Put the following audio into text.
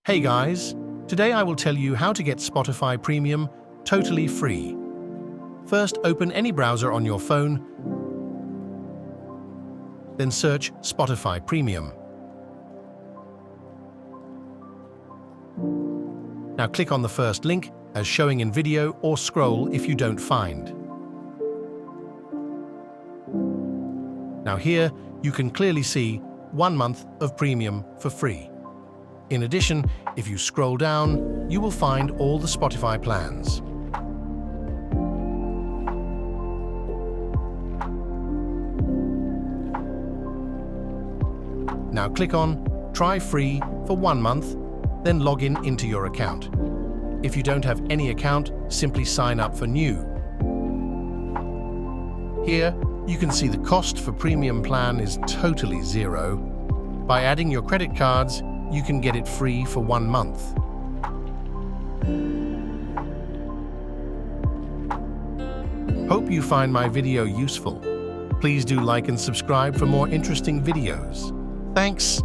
Hey guys, today I will tell you how to get Spotify Premium totally free. First, open any browser on your phone, then search Spotify Premium. Now click on the first link as showing in video or scroll if you don't find. Now here you can clearly see 1 month of premium for free. In addition, if you scroll down, you will find all the Spotify plans. Now click on Try Free for 1 month, then log in into your account. If you don't have any account, simply sign up for new. Here, you can see the cost for premium plan is totally zero. By adding your credit cards, you can get it free for 1 month. Hope you find my video useful. Please do like and subscribe for more interesting videos. Thanks.